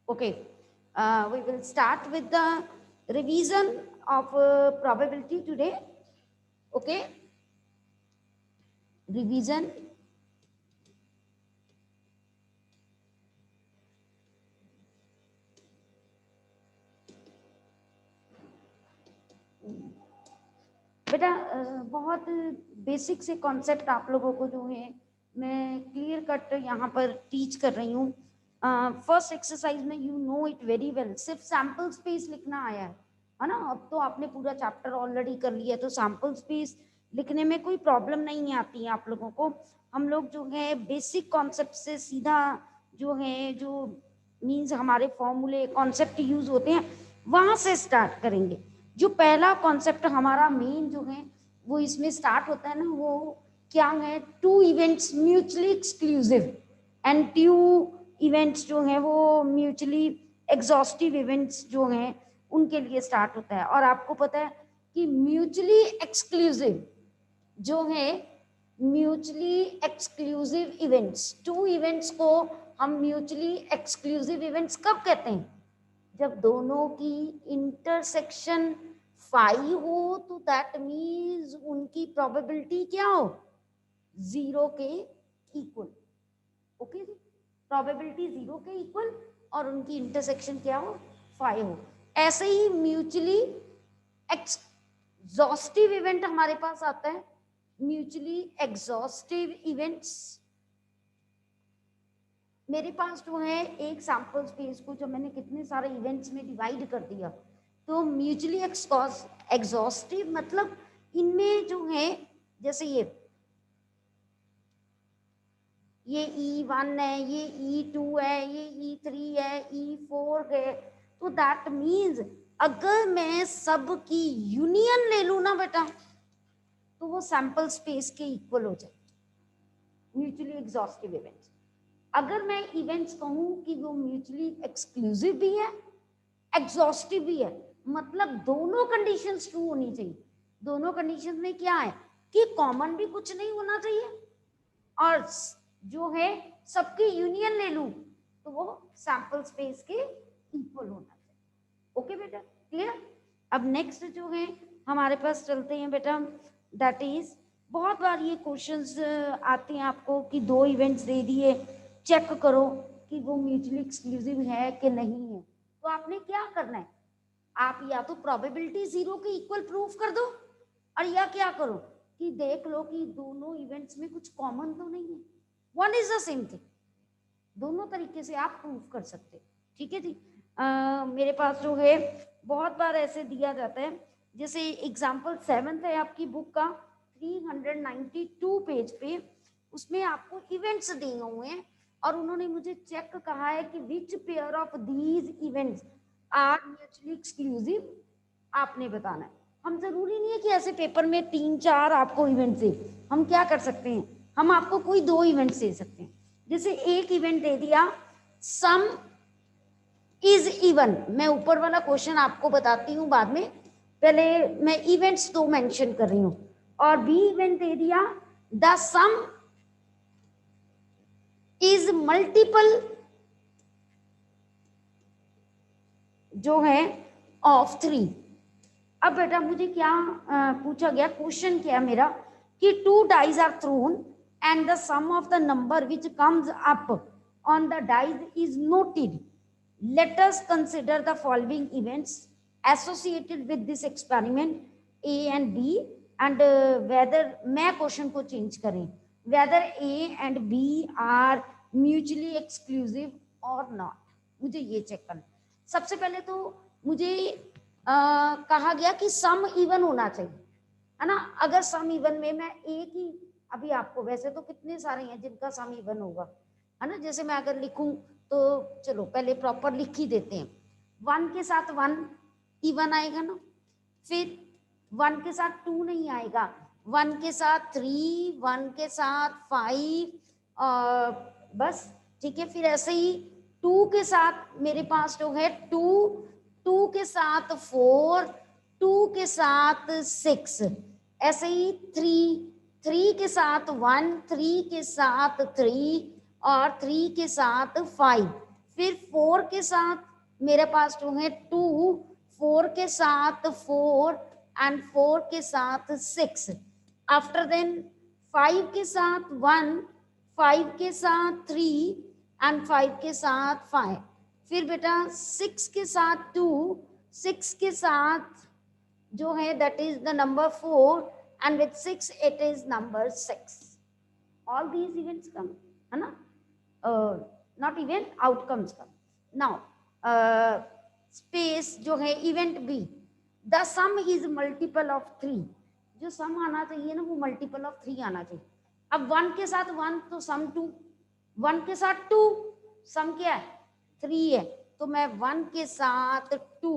Okay, we will start with the revision of probability today. Okay, revision. बेटा बहुत basic से concept आप लोगों को जो है मैं क्लियर कट यहाँ पर टीच कर रही हूँ. फर्स्ट एक्सरसाइज में you know it very well, सिर्फ सैम्पल स्पेस लिखना आया है ना. अब तो आपने पूरा चैप्टर ऑलरेडी कर लिया, तो सैम्पल स्पेस लिखने में कोई प्रॉब्लम नहीं आती है आप लोगों को. हम लोग जो है बेसिक कॉन्सेप्ट से सीधा जो है जो मीन्स हमारे फॉर्मूले कॉन्सेप्ट यूज होते हैं वहां से स्टार्ट करेंगे. जो पहला कॉन्सेप्ट हमारा मेन जो है वो इसमें स्टार्ट होता है ना, वो क्या है, two events mutually exclusive and two events जो है वो म्यूचुअली एग्जॉस्टिव इवेंट्स जो हैं उनके लिए स्टार्ट होता है. और आपको पता है कि म्यूचुअली एक्सक्लूसिव जो है mutually exclusive events, two events को हम म्यूचुअली एक्सक्लूसिव इवेंट्स कब कहते हैं? जब दोनों की इंटरसेक्शन 5 हो तो दैट मीन्स उनकी प्रोबेबिलिटी क्या हो, 0 के इक्वल. ओके, प्रोबेबिलिटी 0 के इक्वल और उनकी इंटरसेक्शन क्या हो, 5 हो. ऐसे ही म्यूचुअली एग्जॉस्टिव इवेंट हमारे पास आता है. म्यूचुअली एग्जॉस्टिव इवेंट्स मेरे पास जो है एक सैंपल स्पेस को जो मैंने कितने सारे इवेंट्स में डिवाइड कर दिया, तो म्यूचुअली एग्जॉस्टिव मतलब इनमें जो है जैसे ये E1 है, ये E2 है, ये E3 है, E4 है. तो दैट मीन्स अगर मैं सब की यूनियन ले लू ना बेटा तो वो सैंपल स्पेस के इक्वल हो जाए, म्यूचुअली एग्जॉस्टिव इवेंट्स. अगर मैं इवेंट्स कहूं कि वो म्यूचुअली एक्सक्लूसिव भी है एग्जॉस्टिव भी है, मतलब दोनों कंडीशंस ट्रू होनी चाहिए. दोनों कंडीशंस में क्या है कि कॉमन भी कुछ नहीं होना चाहिए और जो है सबकी यूनियन ले लूं तो वो सैंपल स्पेस के इक्वल होना चाहिए. ओके बेटा, क्लियर. अब नेक्स्ट जो है हमारे पास चलते हैं बेटा, दैट इज बहुत बार ये क्वेश्चंस आते हैं आपको कि दो इवेंट्स दे दिए, चेक करो कि वो म्यूचुअली एक्सक्लूसिव है कि नहीं है. तो आपने क्या करना है, आप या तो प्रोबेबिलिटी 0 के इक्वल प्रूफ कर दो और या क्या करो कि देख लो कि दोनों इवेंट्स में कुछ कॉमन तो नहीं है. One is the same thing, दोनों तरीके से आप प्रूफ कर सकते. ठीक है जी. मेरे पास जो है बहुत बार ऐसे दिया जाता है, जैसे एग्जाम्पल 7 है आपकी बुक का 392 पेज पे, उसमें आपको इवेंट्स दिए हुए हैं और उन्होंने मुझे चेक कहा है कि which pair of these events are mutually exclusive. आपने बताना है. हम जरूरी नहीं है कि ऐसे पेपर में 3-4 आपको इवेंट दे, हम क्या कर सकते हैं, हम आपको कोई 2 इवेंट्स दे सकते हैं. जैसे एक इवेंट दे दिया सम इज इवन, मैं ऊपर वाला क्वेश्चन आपको बताती हूँ बाद में, पहले मैं इवेंट्स 2 मेंशन कर रही हूँ. और बी इवेंट दे दिया द सम इज मल्टीपल जो है ऑफ 3. अब बेटा मुझे क्या पूछा गया, क्वेश्चन क्या मेरा कि 2 dice are thrown and the sum of the number which comes up on the dice is noted. Let us consider the following events associated with this experiment A and B and whether, मैं question को change करें, whether A and B are mutually exclusive और not. मुझे ये check करना. सबसे पहले तो मुझे कहा गया कि सम इवन होना चाहिए, है ना. अगर सम इवन में मैं एक ही, अभी आपको वैसे तो कितने सारे हैं जिनका सम इवन होगा, है ना. जैसे मैं अगर लिखूं तो चलो पहले प्रॉपर लिख ही देते हैं. 1 के साथ 1 इवन आएगा ना, फिर 1 के साथ 2 नहीं आएगा, 1 के साथ 3, 1 के साथ 5 बस. ठीक है, फिर ऐसे ही 2 के साथ मेरे पास जो है 2 के साथ 4, 2 के साथ 6, ऐसे ही 3 के साथ 1, 3 के साथ 3 और 3 के साथ 5. फिर 4 के साथ मेरे पास होंगे 2, 4 के साथ 4 एंड 4 के साथ 6। आफ्टर देन 5 के साथ 1, 5 के साथ 3 एंड 5 के साथ 5। फिर बेटा 6 के साथ 2, 6 के साथ जो है that is the number 4 and with 6 it is number 6। All these events come, है ना, not event, outcomes come. Now space जो है event B, the sum is multiple of 3। जो सम आना चाहिए ना वो मल्टीपल ऑफ 3 आना चाहिए। अब 1 के साथ 1 तो सम 2, 1 के साथ 2 सम क्या है 3 है, तो मैं 1 के साथ 2,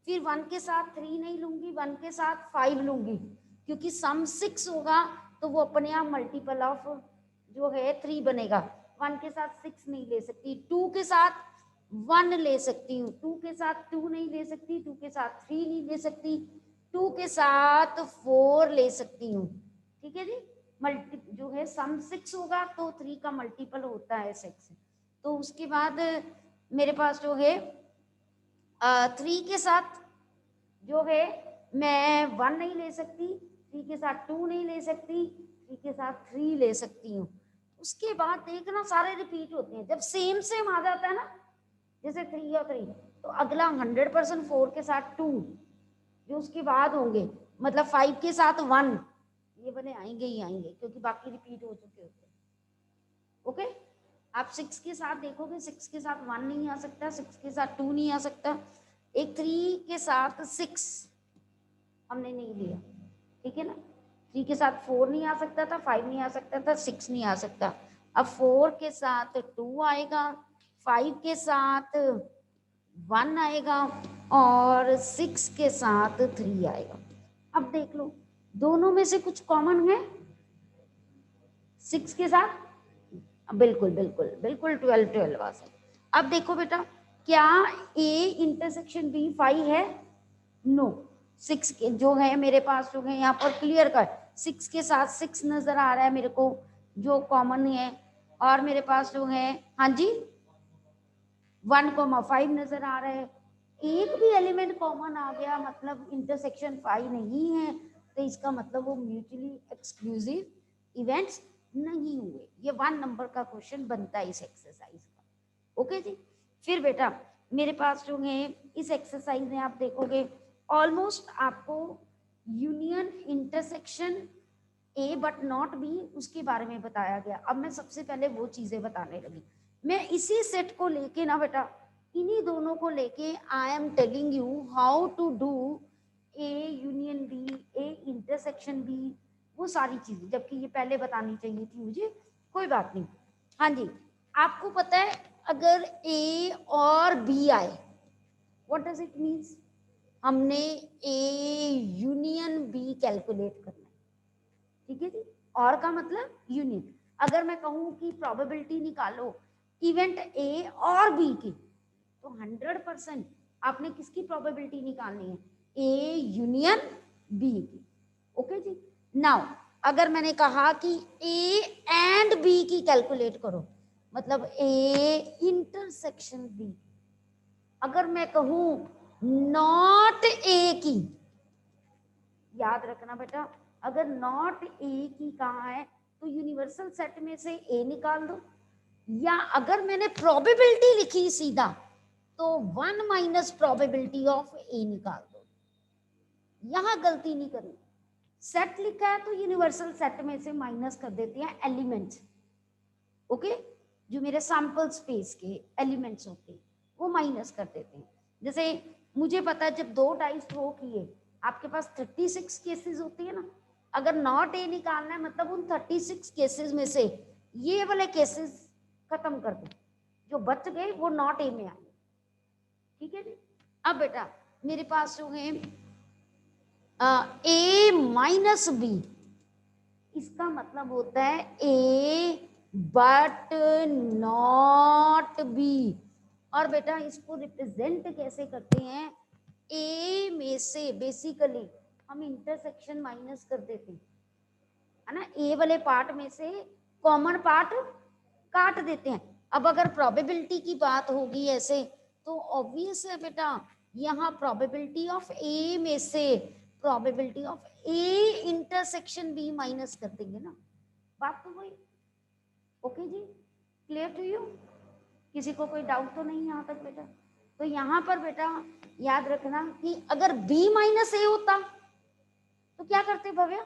फिर 1 के साथ 3 नहीं लूंगी, 1 के साथ 5 लूंगी, क्योंकि सम 6 होगा तो वो अपने आप मल्टीपल ऑफ जो है 3 बनेगा। 1 के साथ 6 नहीं ले सकती, 2 के साथ 1 ले सकती हूँ, 2 के साथ 2 नहीं ले सकती, 2 के साथ 3 नहीं ले सकती, 2 के साथ 4 ले सकती हूँ। ठीक है जी, मल्टी जो है सम 6 होगा तो 3 का मल्टीपल होता है 6। तो उसके बाद मेरे पास जो है 3 के साथ जो है मैं 1 नहीं ले सकती, 3 के साथ 2 नहीं ले सकती, 3 के साथ 3 ले सकती हूँ। उसके बाद देखना सारे रिपीट होते हैं, जब सेम सेम आ जाता है ना, जैसे 3 और 3, तो अगला 100% 4 के साथ 2 जो उसके बाद होंगे, मतलब 5 के साथ 1, ये वाले आएंगे ही आएंगे क्योंकि बाकी रिपीट हो चुके होते हैं। ओके, आप 6 के साथ देखोगे 6 के साथ 1 नहीं आ सकता, 6 के साथ 2 नहीं आ सकता, एक 3 के साथ 6 हमने नहीं लिया, ठीक है ना। 3 के साथ 4 नहीं आ सकता था, 5 नहीं आ सकता था, 6 नहीं आ सकता। अब 4 के साथ 2 आएगा, 5 के साथ 1 आएगा और 6 के साथ 3 आएगा। अब देख लो दोनों में से कुछ कॉमन है 6 के साथ, बिल्कुल बिल्कुल बिल्कुल 12 12 आ सकता। अब देखो बेटा क्या A इंटरसेक्शन B 5 है? नो, 6 के जो है मेरे पास जो है यहाँ पर क्लियर कट 6 के साथ 6 नजर आ रहा है मेरे को जो कॉमन है, और मेरे पास जो है हाँ जी 1,5 नजर आ रहा है। एक भी एलिमेंट कॉमन आ गया मतलब इंटरसेक्शन 5 नहीं है, तो इसका मतलब वो म्यूचुअली एक्सक्लूसिव इवेंट्स नहीं हुए। ये 1 नंबर का क्वेश्चन बनता है इस एक्सरसाइज का। ओके जी, फिर बेटा मेरे पास जो है इस एक्सरसाइज में आप देखोगे ऑलमोस्ट आपको union intersection A but not be उसके बारे में बताया गया। अब मैं सबसे पहले वो चीजें बताने लगी, मैं इसी सेट को लेके ना बेटा इन्हीं दोनों को लेके I am telling you how to do A union B, A intersection B, वो सारी चीजें, जबकि ये पहले बतानी चाहिए थी मुझे, कोई बात नहीं। हाँ जी, आपको पता है अगर ए और बी आए व्हाट डज इट मीन्स, हमने ए यूनियन बी कैलकुलेट करना है। ठीक है जी, और का मतलब यूनियन। अगर मैं कहूं कि प्रोबेबिलिटी निकालो इवेंट ए और बी की, तो 100% आपने किसकी प्रोबेबिलिटी निकालनी है, ए यूनियन बी की। ओके जी, नाउ अगर मैंने कहा कि ए एंड बी की कैलकुलेट करो, मतलब ए इंटरसेक्शन बी। अगर मैं कहूं नॉट ए की, याद रखना बेटा अगर नॉट ए की कहा है तो यूनिवर्सल सेट में से ए निकाल दो, या अगर मैंने प्रोबेबिलिटी लिखी सीधा तो 1 माइनस प्रोबेबिलिटी ऑफ ए निकाल दो। यहां गलती नहीं करनी, सेट लिखा है तो यूनिवर्सल सेट में से माइनस कर देते हैं एलिमेंट्स। ओके, जो मेरे सैंपल स्पेस के एलिमेंट्स होते हैं वो माइनस कर देते हैं। जैसे मुझे पता है जब 2 डाइस थ्रो किए आपके पास 36 केसेस होती है ना, अगर नॉट ए निकालना है मतलब उन 36 केसेस में से ये वाले केसेस खत्म कर दो, जो बच गए वो नॉट ए में आए। ठीक है जी, अब बेटा मेरे पास जो है ए माइनस बी, इसका मतलब होता है ए बट नॉट बी। और बेटा इसको रिप्रेजेंट कैसे करते हैं, ए में से बेसिकली हम इंटरसेक्शन माइनस कर देते हैं, है ना, ए वाले पार्ट में से कॉमन पार्ट काट देते हैं, अब अगर प्रोबेबिलिटी की बात होगी ऐसे तो ऑब्वियस है बेटा, यहाँ प्रोबेबिलिटी ऑफ ए में से probability of A intersection B minus कर देंगे ना, बात तो वही। ओके जी, क्लियर टू यू? किसी को कोई डाउट तो नहीं यहाँ तक बेटा? तो यहाँ पर बेटा याद रखना कि अगर b माइनस ए होता तो क्या करते Bhavya?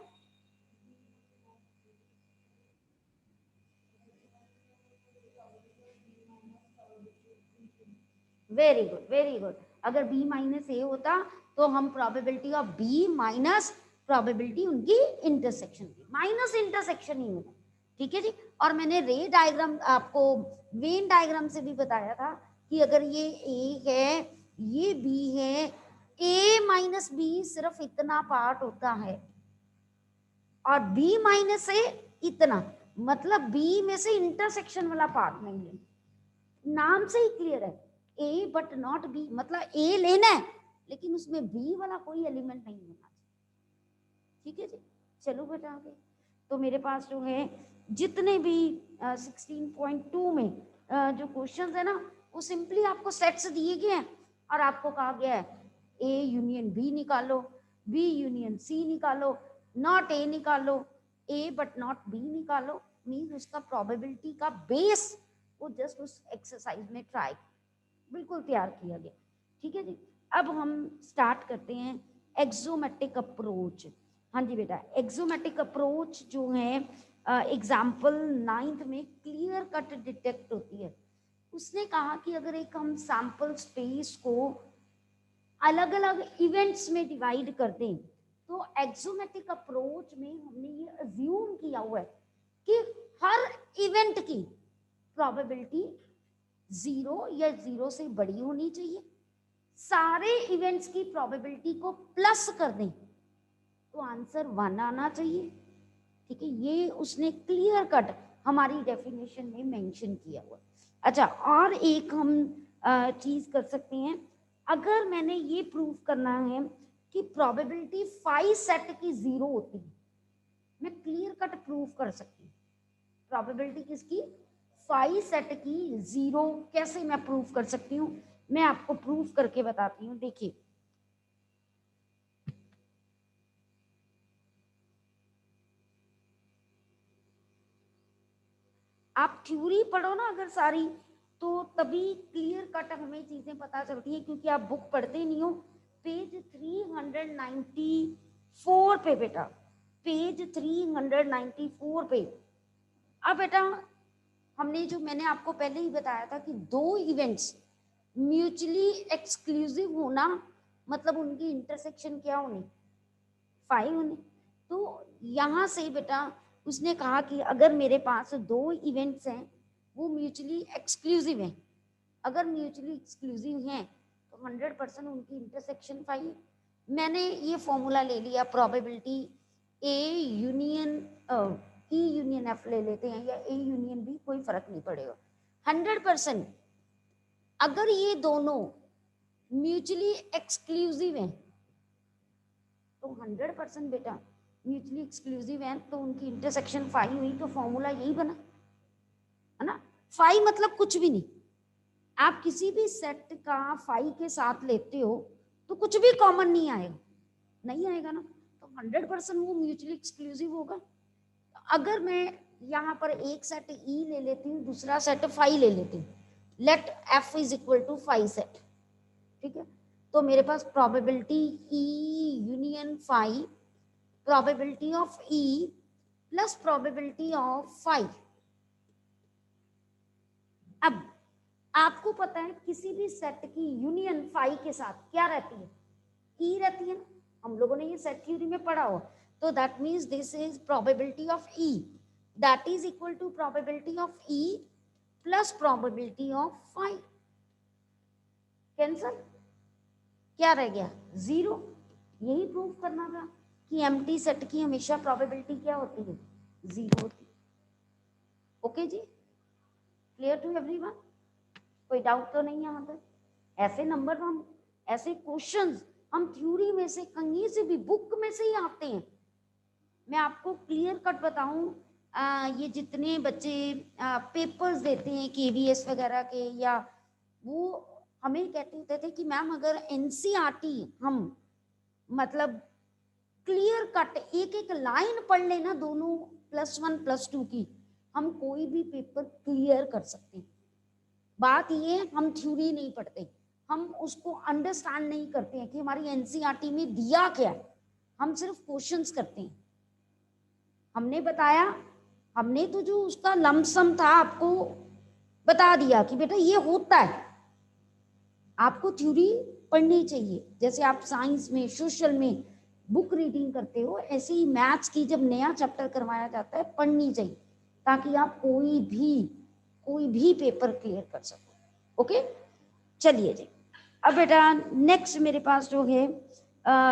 Very good very good. अगर b माइनस ए होता तो हम probability of b minus probability उनकी इंटरसेक्शन की, माइनस इंटरसेक्शन ही होगा, ठीक है जी। और मैंने रे डायग्राम आपको वेन डायग्राम से भी बताया था कि अगर ये a है ये b है, a माइनस b सिर्फ इतना पार्ट होता है और b माइनस a इतना, मतलब b में से इंटरसेक्शन वाला पार्ट नहीं है। नाम से ही क्लियर है, ए बट नॉट बी, मतलब ए लेना है लेकिन उसमें बी वाला कोई एलिमेंट नहीं होना चाहिए, ठीक है जी। चलो बेटा आगे। तो मेरे पास जो है जितने भी 16.2 में जो क्वेश्चंस है ना वो सिंपली आपको सेट्स दिए गए हैं और आपको कहा गया है ए यूनियन बी निकालो, बी यूनियन सी निकालो, नॉट ए निकालो, ए बट नॉट बी निकालो, मीन्स उसका प्रोबेबिलिटी का बेस वो जस्ट उस एक्सरसाइज में ट्राई बिल्कुल तैयार किया गया, ठीक है जी। अब हम स्टार्ट करते हैं एक्सोमेट्रिक अप्रोच। हाँ जी बेटा, एक्सोमेट्रिक अप्रोच जो है एग्जाम्पल 9th में क्लियर कट डिटेक्ट होती है। उसने कहा कि अगर एक हम सैंपल स्पेस को अलग अलग इवेंट्स में डिवाइड कर दें तो एक्सोमेट्रिक अप्रोच में हमने ये अज्यूम किया हुआ है कि हर इवेंट की प्रोबेबिलिटी 0 या 0 से बड़ी होनी चाहिए, सारे इवेंट्स की प्रोबेबिलिटी को प्लस कर दें तो आंसर 1 आना चाहिए, ठीक है। ये उसने क्लियर कट हमारी डेफिनेशन में मेंशन किया हुआ। अच्छा, और एक हम चीज कर सकते हैं, अगर मैंने ये प्रूव करना है कि प्रोबेबिलिटी 5 सेट की 0 होती है, मैं क्लियर कट प्रूव कर सकती हूँ प्रोबेबिलिटी किसकी 5 सेट की 0 कैसे मैं प्रूव कर सकती हूँ, मैं आपको प्रूव करके बताती हूँ। देखिए आप थ्योरी पढ़ो ना अगर सारी, तो तभी क्लियर कट हमें चीजें पता चलती हैं, क्योंकि आप बुक पढ़ते नहीं हो। पेज 394 पे बेटा, पेज 394 पे। अब बेटा हमने जो मैंने आपको पहले ही बताया था कि दो इवेंट्स म्यूचुअली एक्सक्लूसिव होना मतलब उनकी इंटरसेक्शन क्या होनी 5 होनी। तो यहाँ से बेटा उसने कहा कि अगर मेरे पास दो इवेंट्स हैं वो म्यूचुअली एक्सक्लूसिव हैं, अगर म्यूचुअली एक्सक्लूसिव हैं तो 100% उनकी इंटरसेक्शन 5 है। मैंने ये फॉर्मूला ले लिया probability A union E union F ले लेते हैं या ए यूनियन बी, कोई फर्क नहीं पड़ेगा। 100% अगर ये दोनों म्यूचुअली एक्सक्लूसिव हैं तो 100% बेटा म्यूचुअली एक्सक्लूसिव हैं तो उनकी इंटरसेक्शन 5 हुई, तो फॉर्मूला यही बना है ना। 5 मतलब कुछ भी नहीं, आप किसी भी सेट का 5 के साथ लेते हो तो कुछ भी कॉमन नहीं आएगा, नहीं आएगा ना, तो 100% वो म्यूचुअली एक्सक्लूसिव होगा। अगर मैं यहाँ पर एक सेट ई ले लेती हूँ, दूसरा सेट 5 ले लेती हूँ, let F is equal to 5 set, ठीक है। तो मेरे पास probability E union 5, probability of E plus probability of 5। अब आपको पता है किसी भी सेट की यूनियन 5 के साथ क्या रहती है, ई रहती है ना, हम लोगों ने ये सेट थ्योरी में पढ़ा हो। तो that means this is probability of E, that is equal to probability of E plus probability of 5। Cancel, क्या रह गया 0। यही प्रूव करना था कि एम्प्टी सेट की हमेशा प्रोबेबिलिटी क्या होती है 0 होती है। ओके जी, क्लियर टू एवरीवन? कोई डाउट तो नहीं यहाँ पर? ऐसे नंबर हम ऐसे क्वेश्चंस हम थ्योरी में से कहीं से भी बुक में से ही आते हैं। मैं आपको क्लियर कट बताऊं, ये जितने बच्चे पेपर्स देते हैं KVS वगैरह के, या वो हमें कहते होते थे कि मैम अगर NCERT हम मतलब क्लियर कट एक एक लाइन पढ़ लेना दोनों +1 +2 की, हम कोई भी पेपर क्लियर कर सकते हैं। बात ये हम थ्योरी नहीं पढ़ते, हम उसको अंडरस्टैंड नहीं करते हैं कि हमारी NCERT में दिया क्या है, हम सिर्फ क्वेश्चंस करते हैं। हमने बताया, हमने तो जो उसका लमसम था आपको बता दिया कि बेटा ये होता है, आपको थ्योरी पढ़नी चाहिए। जैसे आप साइंस में, सोशल में बुक रीडिंग करते हो, ऐसे ही मैथ्स की जब नया चैप्टर करवाया जाता है पढ़नी चाहिए, ताकि आप कोई भी पेपर क्लियर कर सको। ओके, चलिए जी। अब बेटा नेक्स्ट मेरे पास जो है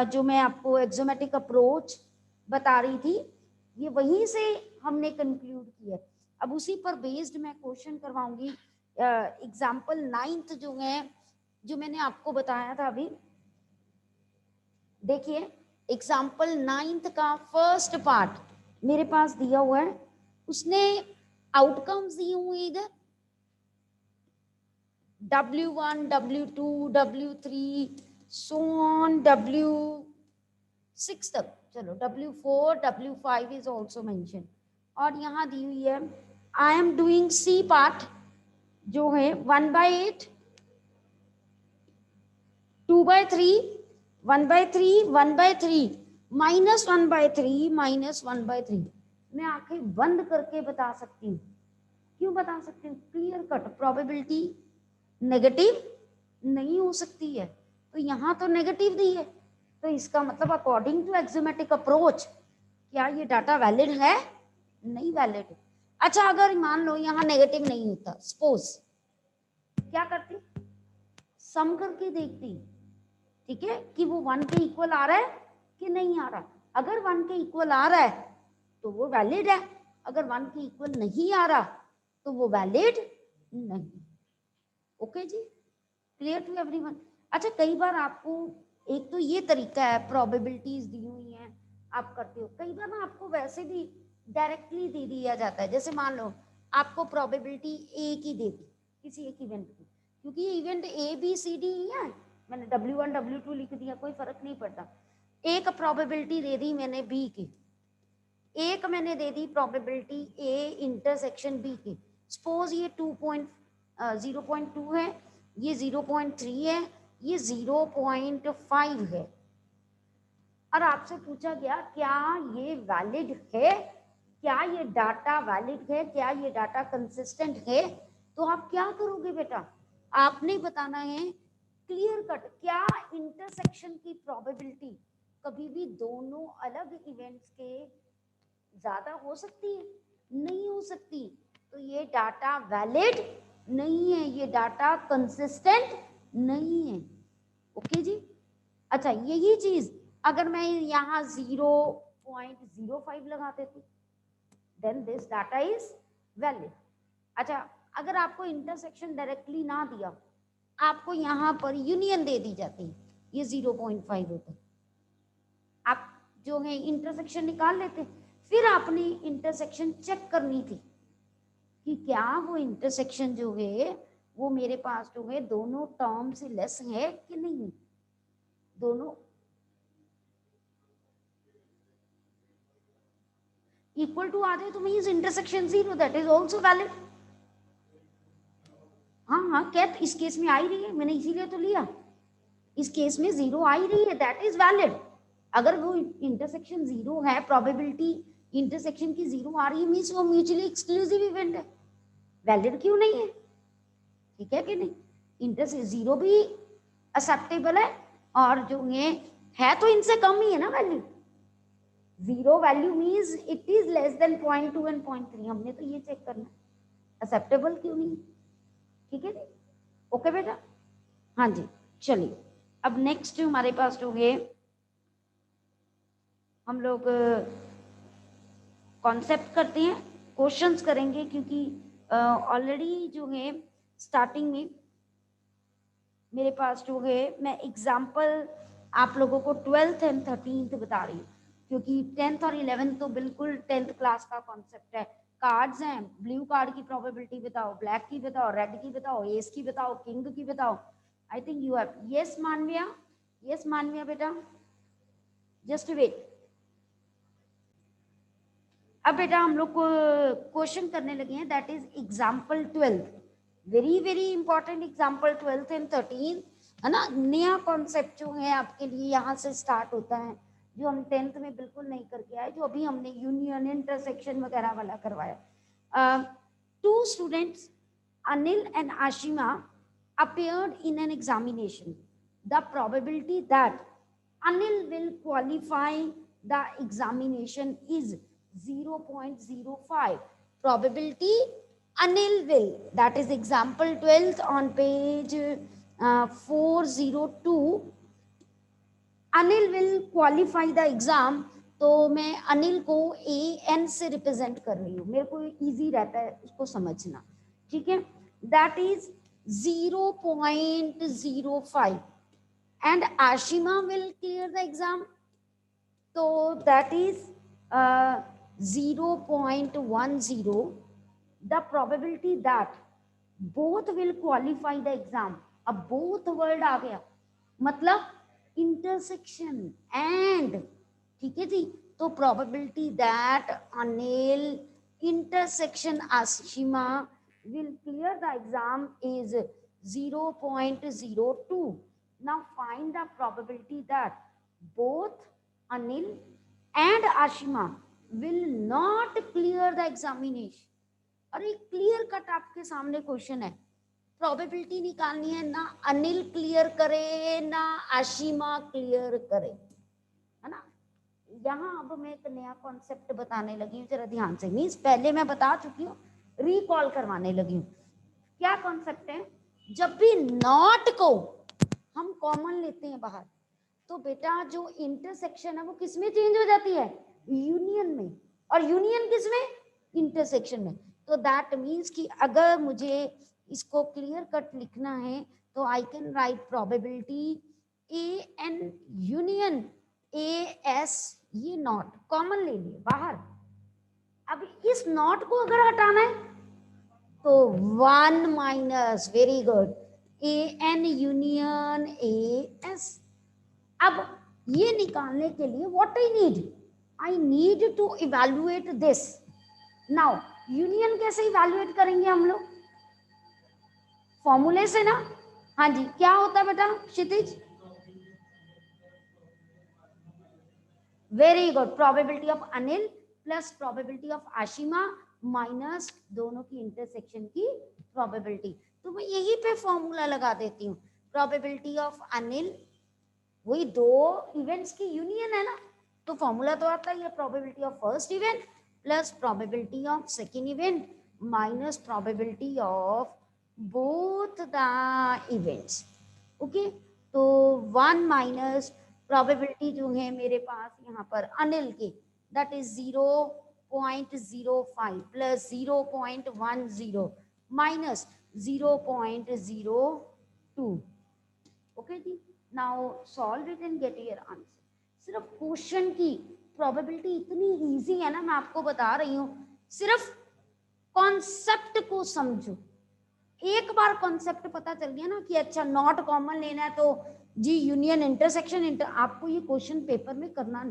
जो मैं आपको एक्सोमेटिक अप्रोच बता रही थी, ये वहीं से हमने कंक्लूड किया। अब उसी पर बेस्ड मैं क्वेश्चन करवाऊंगी। एग्जाम्पल 9th जो है, जो मैंने आपको बताया था अभी, देखिए एग्जाम्पल 9th का फर्स्ट पार्ट मेरे पास दिया हुआ है, उसने आउटकम्स दिए हुए इधर W1, W2, W3 so on W6 तक, चलो W4, W5 is also mention, और यहाँ दी हुई है I am doing C part जो है 1/8, 2/3, 1/3, 1/3, -1/3, -1/3। मैं आंखें बंद करके बता सकती हूँ। क्यों बता सकती हूँ? क्लियर कट प्रोबेबिलिटी नेगेटिव नहीं हो सकती है, तो यहाँ तो नेगेटिव दी है, तो इसका मतलब अकॉर्डिंग टू एक्सोमेटिक अप्रोच क्या ये डाटा वैलिड है? नहीं वैलिड है। अच्छा, अगर मान लो यहाँ नेगेटिव नहीं होता, सपोज क्या करती, सम करके देखती, ठीक है, कि वो 1 के इक्वल आ रहा है कि नहीं आ रहा। अगर 1 के इक्वल आ रहा है तो वो वैलिड है, अगर 1 के इक्वल नहीं आ रहा तो वो वैलिड नहीं। ओके जी, क्लियर टू एवरीवन। अच्छा, कई बार आपको एक तो ये तरीका है, प्रोबेबिलिटीज दी हुई हैं आप करते हो, कई बार ना आपको वैसे भी डायरेक्टली दे दिया जाता है। जैसे मान लो आपको प्रोबेबिलिटी A की दे दी किसी एक इवेंट की, क्योंकि ये इवेंट ABCD ही है, मैंने W1 W2 लिख दिया, कोई फर्क नहीं पड़ता। एक प्रोबेबिलिटी दे दी मैंने B की, एक मैंने दे दी प्रोबेबिलिटी A इंटरसेक्शन B की। सपोज ये 0.2 है, ये 0.3 है, ये 0.5 है, और आपसे पूछा गया क्या ये वैलिड है, क्या ये डाटा वैलिड है, क्या ये डाटा कंसिस्टेंट है, तो आप क्या करोगे बेटा? आपने बताना है क्लियर कट, क्या इंटरसेक्शन की प्रोबेबिलिटी कभी भी दोनों अलग इवेंट्स के ज्यादा हो सकती है? नहीं हो सकती, तो ये डाटा वैलिड नहीं है, ये डाटा कंसिस्टेंट नहीं है। ओके जी। अच्छा, यही चीज अगर मैं यहाँ 0.05 लगा देती, then this data is valid. अच्छा, अगर आपको इंटरसेक्शन डायरेक्टली ना दिया, आपको यहाँ पर यूनियन दे दी जाती, ये 0.5 होता, आप जो है इंटरसेक्शन निकाल लेते, फिर आपने इंटरसेक्शन चेक करनी थी कि क्या वो इंटरसेक्शन जो है वो मेरे पास जो है दोनों टर्म से लेस है कि नहीं, दोनों इक्वल टू आ जाए तो means intersection 0, that is also valid. हाँ, क्या इस केस में आ ही रही है, मैंने इसीलिए तो लिया, इस केस में 0 आ ही रही है, दैट इज वैलिड। अगर वो इंटरसेक्शन 0 है, प्रोबेबिलिटी इंटरसेक्शन की 0 आ रही है, मींस वो म्यूचुअली एक्सक्लूसिव इवेंट है, वैलिड क्यों नहीं है? ठीक है कि नहीं? इंटरसेक्शन 0 भी एक्सेप्टेबल है, और जो है तो इनसे कम ही है ना value, 0 value means it is less than 0.2 and 0.3, हमने तो ये चेक करना एक्सेप्टेबल क्यों नहीं। ठीक है जी, ओके बेटा। हाँ जी, चलिए अब नेक्स्ट हमारे पास जो है हम लोग कॉन्सेप्ट करते हैं, क्वेश्चंस करेंगे, क्योंकि ऑलरेडी जो है स्टार्टिंग में मेरे पास जो है मैं एग्जाम्पल आप लोगों को 12th एंड 13th बता रही हूँ, क्योंकि 10th और 11th तो बिल्कुल 10th क्लास का कॉन्सेप्ट है, कार्ड्स हैं, ब्लू कार्ड की प्रोबेबिलिटी बताओ, ब्लैक की बताओ, रेड की बताओ, एस की बताओ, किंग की बताओ. I think you have. Yes Manvia, yes Manvia बेटा, जस्ट वेट. अब बेटा हम लोग को क्वेश्चन करने लगे हैं, that is example 12. Very very important example 12 and 13 है ना. नया कॉन्सेप्ट जो है आपके लिए यहाँ से स्टार्ट होता है, जो हम 10th में बिल्कुल नहीं करके आए, जो अभी हमने यूनियन इंटरसेक्शन वगैरह वाला करवाया. 2 students, Anil and Ashima, appeared in an examination. The probability that Anil will qualify the examination is 0.05. Probability Anil will, that is example 12 on page 402. Anil will qualify the exam. तो मैं अनिल को AN से represent कर रही हूँ, मेरे को easy रहता है उसको समझना. ठीक है, that is 0.05 and Ashima will clear the exam, so that is 0.10. the probability that both will qualify the exam. अब both वर्ड आ गया, मतलब इंटरसेक्शन एंड. ठीक है जी, तो probability that Anil intersection Ashima will clear the exam is 0.02. Now find the probability that both Anil and Ashima will not clear the examination. और एक clear cut आपके सामने क्वेश्चन है, प्रोबेबिलिटी निकालनी है, ना अनिल क्लियर करे ना आशिमा क्लियर करे, है ना. यहाँ अब मैं एक नया कॉन्सेप्ट बताने लगी हूँ, जरा ध्यान से. मीन्स पहले मैं बता चुकी हूँ, रिकॉल करवाने लगी हूँ. क्या कॉन्सेप्ट है, जब भी नॉट को हम कॉमन लेते हैं बाहर, तो बेटा जो इंटरसेक्शन है वो किस में चेंज हो जाती है, यूनियन में. और यूनियन किस में, इंटरसेक्शन में. तो दैट मीन्स कि अगर मुझे इसको क्लियर कट लिखना है तो I can write probability AN union AS, ये नॉट कॉमन ले लिए बाहर. अब इस नॉट को अगर हटाना है तो 1 minus, very good, AN union AS. अब ये निकालने के लिए what I need to evaluate this. Now union कैसे इवैल्यूएट करेंगे हम लोग, फॉर्मूले से ना. हाँ जी, क्या होता है बेटा Kshitij, very good, probability of Anil plus probability of Ashima minus दोनों की इंटरसेक्शन की प्रोबेबिलिटी. तो मैं यहीं पे फॉर्मूला लगा देती हूँ, प्रोबेबिलिटी ऑफ अनिल, वही दो इवेंट्स की यूनियन है ना, तो फॉर्मूला तो आता है, probability of first event plus probability of second event minus probability of both the events. Okay, तो 1 माइनस प्रोबेबिलिटी जो है मेरे पास यहाँ पर अनिल की, that is 0.05 plus 0.10 minus 0.02. Okay जी, now solve it and get your answer. सिर्फ क्वेश्चन की प्रोबेबिलिटी इतनी इजी है ना, मैं आपको बता रही हूँ, सिर्फ कॉन्सेप्ट को समझो. एक बार कॉन्सेप्ट पता चल गया ना कि अच्छा नॉट कॉमन लेना है तो जी यूनियन इंटरसेक्शन आपको ये क्वेश्चन पेपर में करना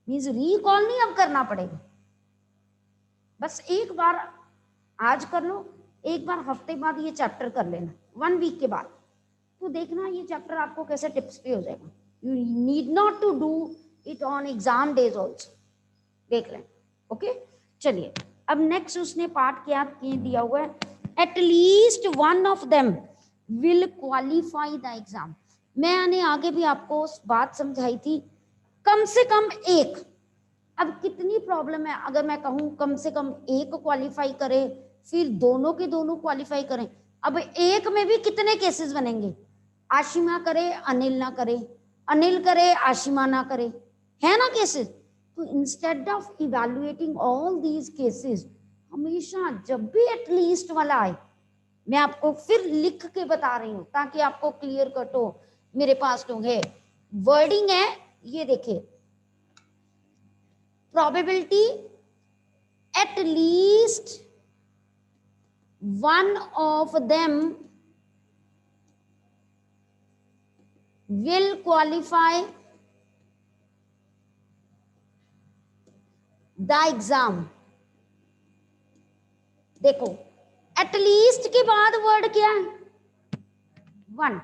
मीन्स रिकॉल नहीं अब करना पड़ेगा. बस एक बार आज कर लो, एक बार हफ्ते बाद ये चैप्टर कर लेना, 1 वीक के बाद, तो देखना ये चैप्टर आपको कैसे टिप्स पे हो जाएगा. You need not to do it on exam days also, देख लें. ओके, चलिए अब नेक्स्ट उसने पार्ट क्या दिया हुआ है, at least one of them will qualify the exam. मैंने आगे भी आपको बात समझाई थी, कम से कम एक. अब कितनी प्रॉब्लम है, अगर मैं कहूं कम से कम एक क्वालिफाई करे, फिर दोनों के दोनों क्वालिफाई करें. अब एक में भी कितने केसेस बनेंगे, आशिमा करे अनिल ना करे, अनिल करे आशिमा ना करे, है ना केसेस. तो instead of evaluating all these cases, हमेशा जब भी एटलीस्ट वाला आए, मैं आपको फिर लिख के बता रही हूं ताकि आपको क्लियर कट हो. मेरे पास तो है वर्डिंग है, ये देखिए, probability at least one of them will qualify the exam। देखो एटलीस्ट के बाद वर्ड क्या है? One.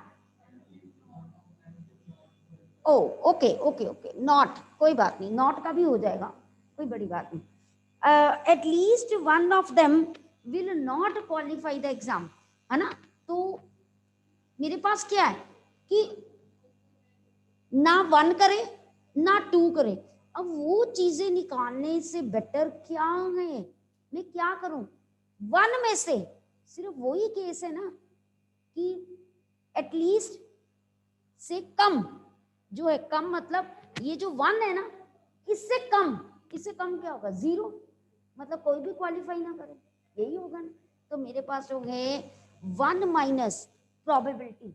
Oh okay okay okay, not, कोई बात नहीं, नॉट का भी हो जाएगा, कोई बड़ी बात नहीं। At least one of them will not qualify the exam, है ना। तो मेरे पास क्या है कि ना वन करे ना टू करे। अब वो चीजें निकालने से बेटर क्या है, मैं क्या करूं? वन में से सिर्फ वही केस है ना कि एटलीस्ट से कम जो है, कम मतलब ये जो वन है ना, इससे कम क्या होगा? जीरो, मतलब कोई भी क्वालिफाई ना करे, यही होगा ना। तो मेरे पास हो गए वन माइनस प्रोबेबिलिटी।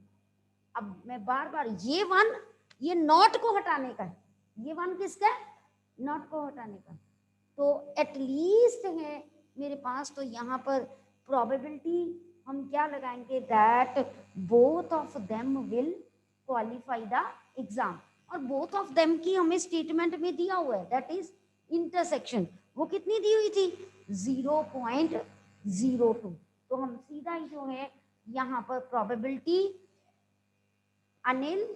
अब मैं बार बार ये वन, ये नॉट को हटाने का है, ये वन किसका है? नॉट को हटाने का। तो एटलीस्ट है मेरे पास, तो यहाँ पर प्रोबेबिलिटी हम क्या लगाएंगे? That both of them will qualify the exam. और बोथ ऑफ देम की हमें स्टेटमेंट में दिया हुआ है, दैट इज इंटरसेक्शन। वो कितनी दी हुई थी? 0.02। तो हम सीधा ही जो है यहाँ पर प्रोबेबिलिटी अनिल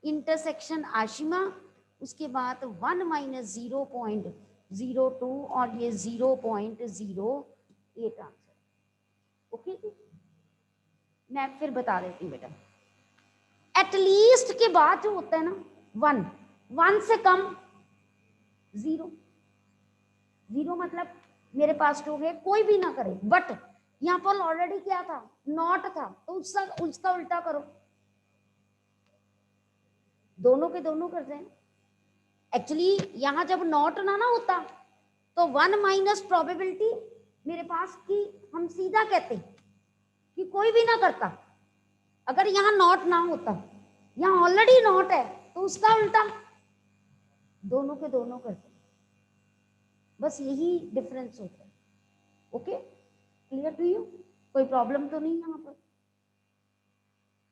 इंटरसेक्शन आशिमा, उसके बाद 1 माइनस 0.02 और ये 0.08 आंसर। ओके जी, मैं फिर बता देती हूँ बेटा। एटलीस्ट के बाद जो होता है ना वन, वन से कम जीरो, जीरो मतलब मेरे पास जो है कोई भी ना करे, बट यहाँ पर ऑलरेडी क्या था? नॉट था, तो उसका उल्टा करो, दोनों के दोनों कर दें। एक्चुअली यहां जब नॉट ना होता तो वन माइनस प्रोबेबिलिटी मेरे पास की हम सीधा कहते कि कोई भी ना करता। अगर यहाँ नॉट ना होता, यहाँ ऑलरेडी नॉट है, तो उसका उल्टा, दोनों के दोनों करते। बस यही डिफरेंस होता है। Okay, clear to you? कोई प्रॉब्लम तो नहीं यहाँ पर?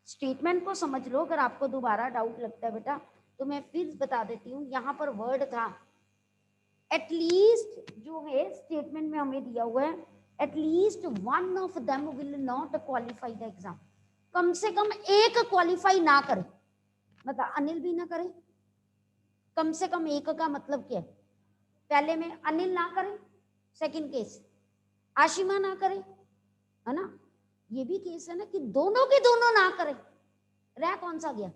स्टेटमेंट को समझ लो, अगर आपको दोबारा डाउट लगता है बेटा तो मैं फिर बता देती हूँ। यहाँ पर वर्ड था एटलीस्ट, जो है स्टेटमेंट में हमें दिया हुआ है at least one of them will not qualify the exam. कम से कम एक क्वालिफाई ना करे, मतलब अनिल भी ना करे। कम से कम एक का मतलब क्या है? पहले में अनिल ना करे, सेकंड केस आशिमा ना करे, है ना। ये भी केस है ना कि दोनों के दोनों ना करे। रह कौन सा गया?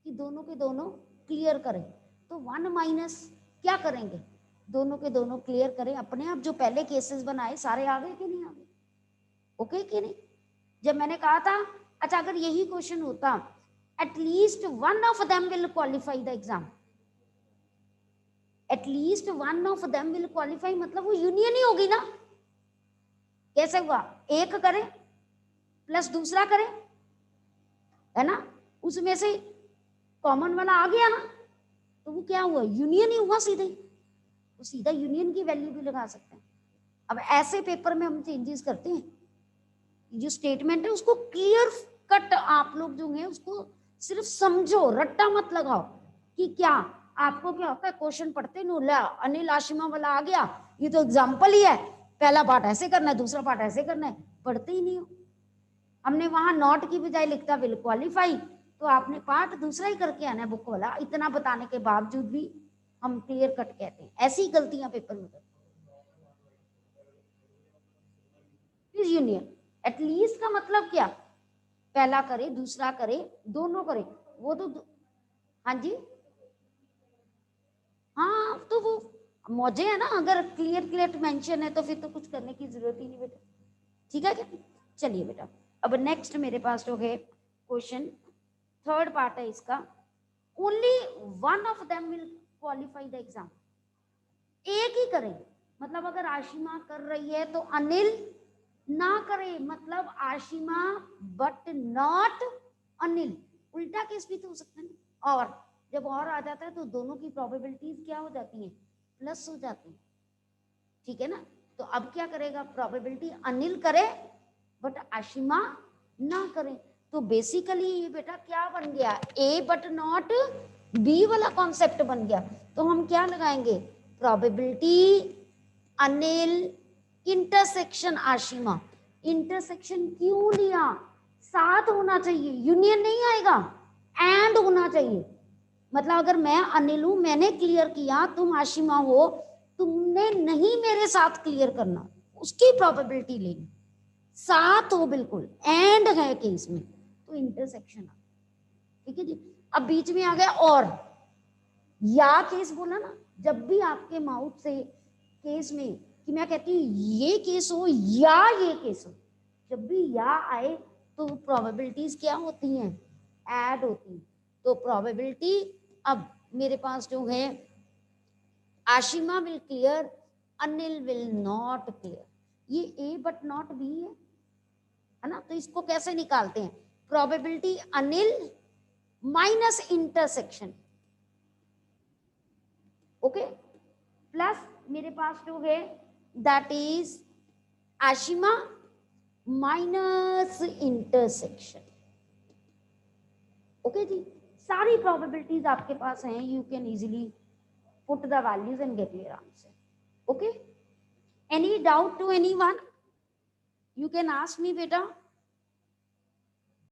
कि दोनों के दोनों क्लियर करें। तो वन माइनस क्या करेंगे? दोनों के दोनों क्लियर करें। अपने आप जो पहले केसेस बनाए सारे आ गए कि नहीं आ गए? ओके कि नहीं? जब मैंने कहा था, अच्छा अगर यही क्वेश्चन होता at least one of them will qualify the exam, at least one of them will qualify मतलब वो यूनियन ही होगी ना। कैसे हुआ? एक करे प्लस दूसरा करे, है ना, उसमें से कॉमन वाला आ गया ना, तो वो क्या हुआ? यूनियन ही हुआ सीधे। तो सीधा यूनियन की वैल्यू भी लगा सकते हैं। अब ऐसे पेपर में हम चेंजेस करते हैं, जो स्टेटमेंट है उसको क्लियर कट आप लोग जो है उसको सिर्फ समझो, रट्टा मत लगाओ। कि क्या आपको क्या होता है, क्वेश्चन पढ़ते ला अनिल आशिमा वाला आ गया, ये तो एग्जाम्पल ही है, पहला पार्ट ऐसे करना है दूसरा पार्ट ऐसे करना है, पढ़ते ही नहीं हो। हमने वहां नॉट की बजाय लिखता विल क्वालिफाई, तो आपने पार्ट दूसरा ही करके आना है बुक वाला। इतना बताने के बावजूद भी हम क्लियर कट कहते हैं। ऐसी गलतियां पेपर में करते हैं। यूनियन एटलीस्ट का मतलब क्या? पहला करे दूसरा करे दोनों करे, वो तो हाँ जी, हाँ तो वो मौजे है ना। अगर क्लियर क्लियर मेंशन है तो फिर तो कुछ करने की जरूरत ही नहीं बेटा। ठीक है क्या? चलिए बेटा, अब नेक्स्ट मेरे पास जो है क्वेश्चन, थर्ड पार्ट है इसका। Only one of them will qualify the exam. एक ही करे, मतलब अगर आशिमा कर रही है तो अनिल ना करे, मतलब आशिमा बट नॉट अनिल। उल्टा केस भी तो हो सकता है ना। और जब और आ जाता है तो दोनों की प्रोबेबिलिटीज क्या हो जाती हैं? प्लस हो जाती है। ठीक है ना। तो अब क्या करेगा, प्रोबेबिलिटी अनिल करे बट आशिमा ना करे। तो बेसिकली ये बेटा क्या बन गया, ए बट नॉट बी वाला कॉन्सेप्ट बन गया। तो हम क्या लगाएंगे, probability Anil intersection Ashima. Intersection क्यों लिया, साथ होना चाहिए, यूनियन नहीं आएगा, एंड होना चाहिए। मतलब अगर मैं अनिल हूं, मैंने क्लियर किया, तुम आशिमा हो, तुमने नहीं मेरे साथ क्लियर करना, उसकी प्रोबेबिलिटी लेनी, साथ हो बिल्कुल, एंड है केस में तो इंटरसेक्शन। ठीक है जी। अब बीच में आ गया और या केस बोला ना, जब भी आपके माउथ से केस में कि मैं कहती हूँ ये केस हो या ये केस हो, जब भी या आए तो प्रोबेबिलिटीज क्या होती हैं, ऐड होती हैं। तो प्रोबेबिलिटी अब मेरे पास जो है, Ashima will clear, Anil will not clear, ये ए बट नॉट बी है ना। तो इसको कैसे निकालते हैं, probability Anil minus intersection, okay, plus मेरे पास जो है that is Ashima minus intersection. Okay जी, सारी प्रोबेबिलिटीज आपके पास हैं, you can easily put the values and get your answer. Okay, any doubt to anyone, you can ask me बेटा।